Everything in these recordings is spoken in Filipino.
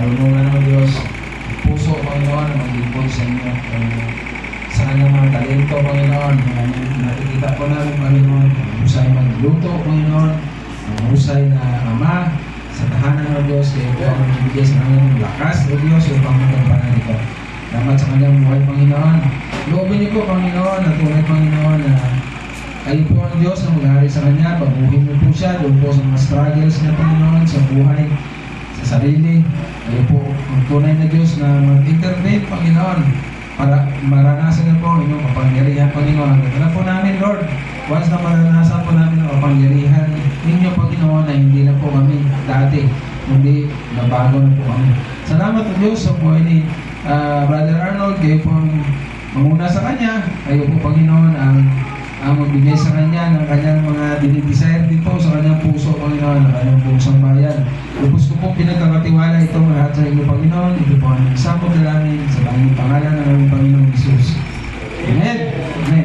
karunungan ng Diyos, puso, Panginoon, na mag-ipon sa inyo. Sa kanyang mga talento, Panginoon, nakikita po namin, Panginoon, ang husay magluto, Panginoon, ang husay na ama sa tahanan ng Diyos, kaya po ang magbigay sa kanyang lakas, O Diyos, upang magkampanan ito. Dapat sa kanyang buhay, Panginoon. Loobin niyo po, Panginoon, at tunay, Panginoon, na kayo po ang Diyos na mag-ahari sa kanya, pabuhin niyo po siya doon po sa mga struggles niya, Panginoon, sa buhay, sa sarili. Kayo po ang tunay na Diyos na mag-intervene, Panginoon, para maranasan niyo po ang inyong kapangyarihan, Panginoon. At po namin, Lord, once na maranasan po namin ang kapangyarihan ninyo, Panginoon, na hindi na po kami dati, hindi nabago na po kami. Salamat po Diyos sa buhay ni Brother Arnold. Kayo po ang manguna sa kanya. Kayo po, Panginoon, ang magbigay sa kanya ng kanyang mga dinidesire din po sa kanyang puso, Panginoon, ng kanyang pusong bayan. Lubos ko po pinagkakatiwala itong lahat sa inyo, Panginoon. Ito po ang isang dalangin sa tanging pangalan ng aming Panginoong Jesus. Amen. Amen.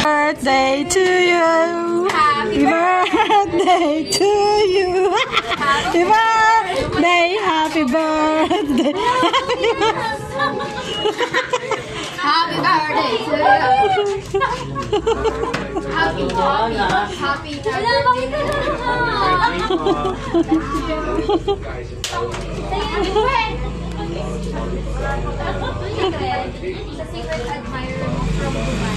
Birthday to you. Happy birthday to you. Happy birthday. Happy birthday. Happy birthday to you. Happy secret admirer from Dubai.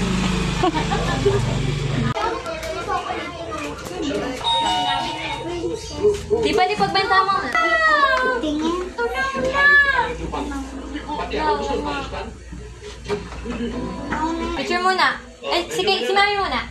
Di ba di pagbenta mo na? Tingin. Picture muna. Eh, si Mami muna.